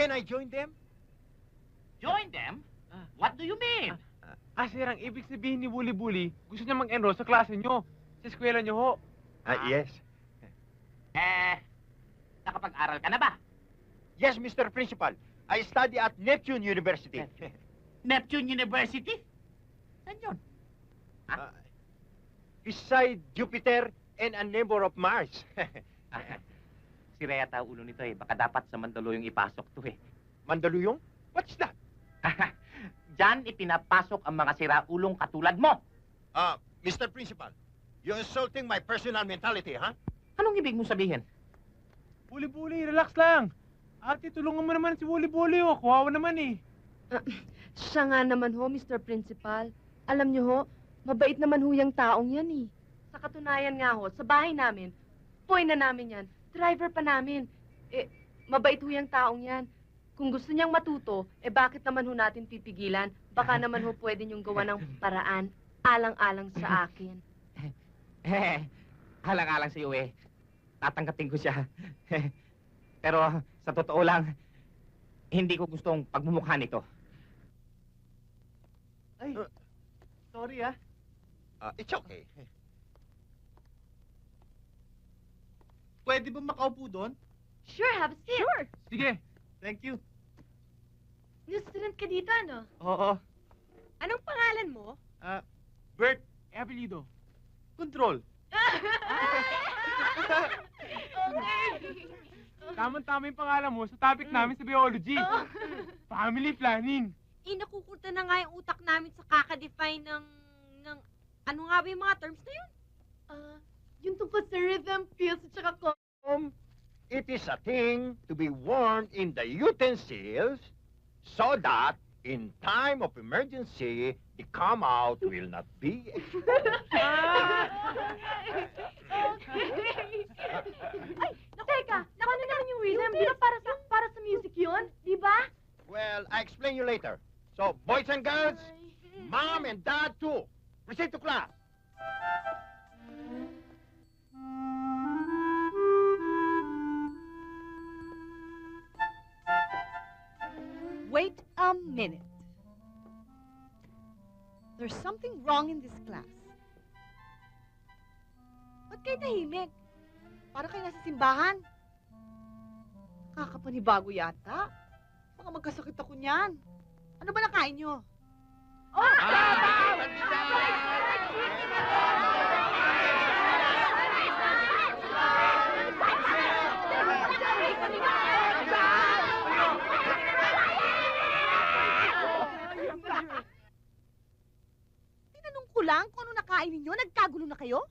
Can I join them? Join them? What do you mean? Sir, ang ibig sabihin ni Bully Bully, gusto niya mag-enroll sa klase nyo. Sa eskwela nyo ho. Yes. Nakapag-aral ka na ba? Yes, Mr. Principal. I study at Neptune University. Neptune University? Saan yun? Beside Jupiter and a neighbor of Mars. Si Rhea ta ulo nito eh. Baka dapat sa Mandaluyong ipasok to eh. Mandaluyong? What's that? Diyan ipinapasok ang mga siraulong katulad mo. Mr. Principal, you're insulting my personal mentality, huh? Anong ibig mo sabihin? Bully Bully, relax lang. Ate, tulungan mo naman si Bully Bully ho. Kawawa naman eh. Siya nga naman ho, Mr. Principal. Alam niyo ho, mabait naman ho yung taong yan eh. Sa katunayan nga ho, sa bahay namin, boy na namin yan, driver pa namin. Mabait ho yung taong yan. Kung gusto niyang matuto, bakit naman ho natin pipigilan? Baka naman ho pwede niyong gawa ng paraan, alang-alang sa akin. Alang-alang sa'yo eh. Tatanggapin ko siya. Pero sa totoo lang, hindi ko gustong pagmumukha nito. Ay, sorry ah. It's okay. Pwede ba makaupo doon? Sure, have a seat. Sure. Sige. Thank you. New student ka dito, ano? Oo. Anong pangalan mo? Bert, apelido. Control. Tama-tama yung pangalan mo sa topic namin sa biology. Family planning. Nakukulta na nga yung utak namin sa kakadefine ng ano nga ba yung mga terms na yun? Yung tungkol sa rhythm, feels, at saka It is a thing to be worn in the utensils so that in time of emergency, the come out will not be exposed. Teka, naku na naman yung rhythm. Di ba para sa music yun? Di ba? Well, I explain you later. So, boys and girls, mom and dad too, proceed to class. Wait a minute. There's something wrong in this class. Ba't kayo tahimik? Para kayo nasa simbahan. Kakapanibago yata. Baka magkasakit ako niyan. Ano ba nakain nyo? Tinanong ko lang kung ano nakain ninyo. Nagkagulo na kayo?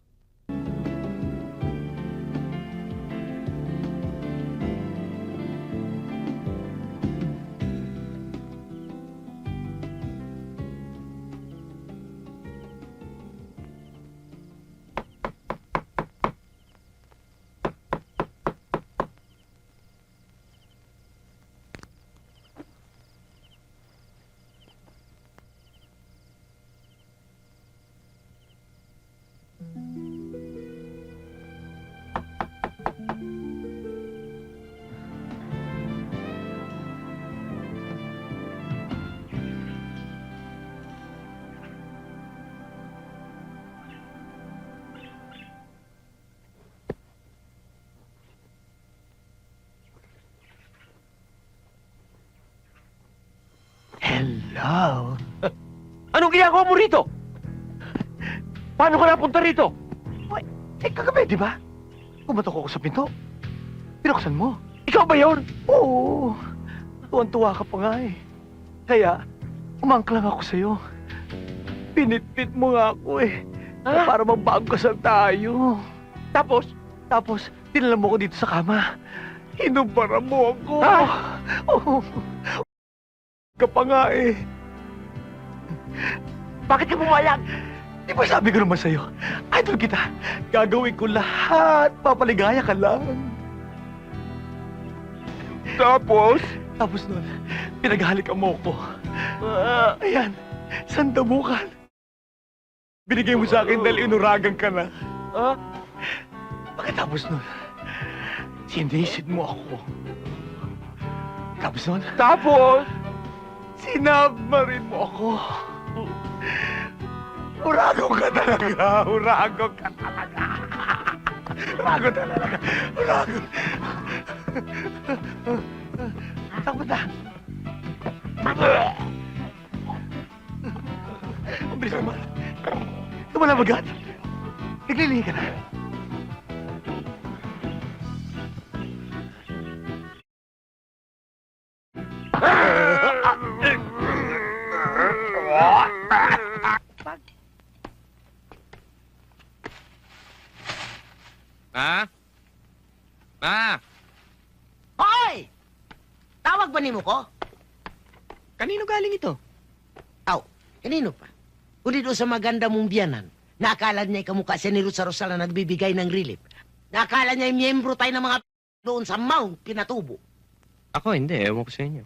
Hello? Anong ginagawa mo rito? Paano ka napunta rito? Kagabi, di ba? Kumatok ako sa pinto. Pinuksan mo. Ikaw ba yun? Oo. Tuwan-tuwa ka pa nga eh. Kaya, umangklang ako sa'yo. Pinitpit mo nga ako eh. Para magbago kasal tayo. Tapos? Tapos, dinala mo ko dito sa kama. Hinubara mo ako. Oo. Ka pa nga eh. Bakit ka pumayag? Di ba sabi ko naman sa'yo, idol kita. Gagawin ko lahat. Papaligaya ka lang. Tapos? Tapos nun, pinaghalikan mo ko. Ayan, sandamukan. Binigay mo sa akin dahil inuragan ka na. Pagkatapos nun, sinisid mo ako. Tapos nun, Tapos, sinabmarin mo ako. Urago ka talaga. Urago ka talaga. Urago talaga. Urago. Takbo na. Ang bilis naman. Tumalab agad. Naglilihi ka na. Ma? Ma? Hoy! Tawag ba ni mo ko? Kanino galing ito? Kanino pa? Kundi doon sa maganda mong biyanan. Nakakala niya kamukha siya ni Rusa Rosal na nagbibigay ng relief. Nakakala niya miyembro tayo ng mga doon sa Mount Pinatubo. Ako hindi, ewan ko sa inyo.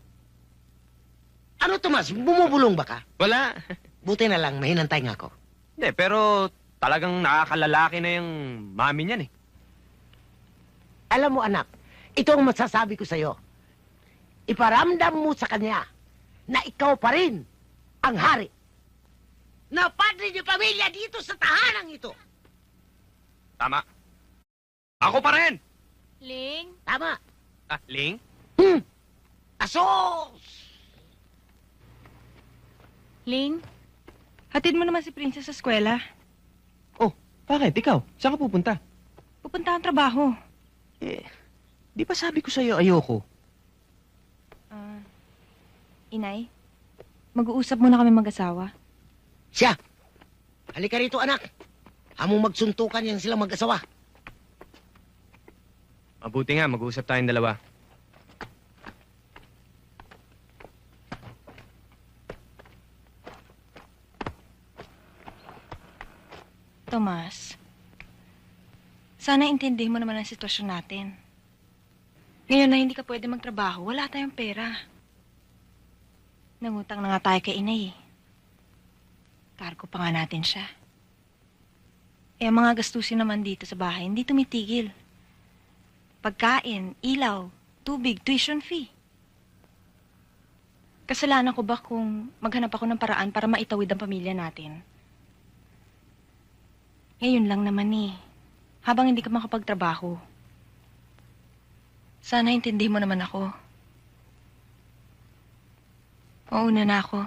Ano, Tomas? Bumubulong ba ka? Wala. Buti na lang, mahinantay nga ako. Hindi, pero talagang nakakalalaki na yung mami niyan eh. Alam mo, anak, ito ang masasabi ko sa'yo. Iparamdam mo sa kanya na ikaw pa rin ang hari. Na padre niyo pamilya dito sa tahanang ito. Tama. Ako pa rin! Ling? Tama. Ah, Ling? Asos! Ling, hatid mo naman si Princess sa eskwela. Bakit? Ikaw? Saan ka pupunta? Pupunta ang trabaho. Di ba sabi ko sa'yo ayoko? Inay, mag-uusap muna kami mag-asawa. Siya. Halika rito, anak. Hamong magsuntukan yan silang mag-asawa. Mabuti nga, mag-uusap tayong dalawa. Tomas, sana intindihin mo naman ang sitwasyon natin. Ngayon na hindi ka pwede magtrabaho, wala tayong pera. Nangutang na nga tayo kay inay. Cargo pa nga natin siya. Eh, ang mga gastusin naman dito sa bahay, hindi tumitigil. Pagkain, ilaw, tubig, tuition fee. Kasalanan ko ba kung maghanap ako ng paraan para maitawid ang pamilya natin? Ngayon lang naman eh. Habang hindi ka makapagtrabaho. Sana intindihin mo naman ako. Mauna na ako.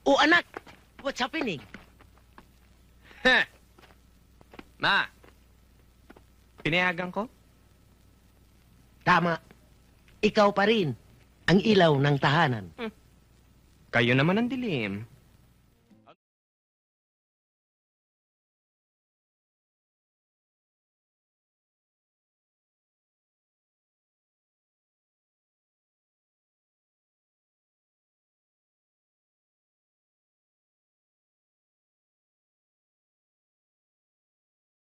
O anak, what's happening? Ma! Pinayagan ko? Tama. Ikaw pa rin ang ilaw ng tahanan. Kayo naman ang dilim.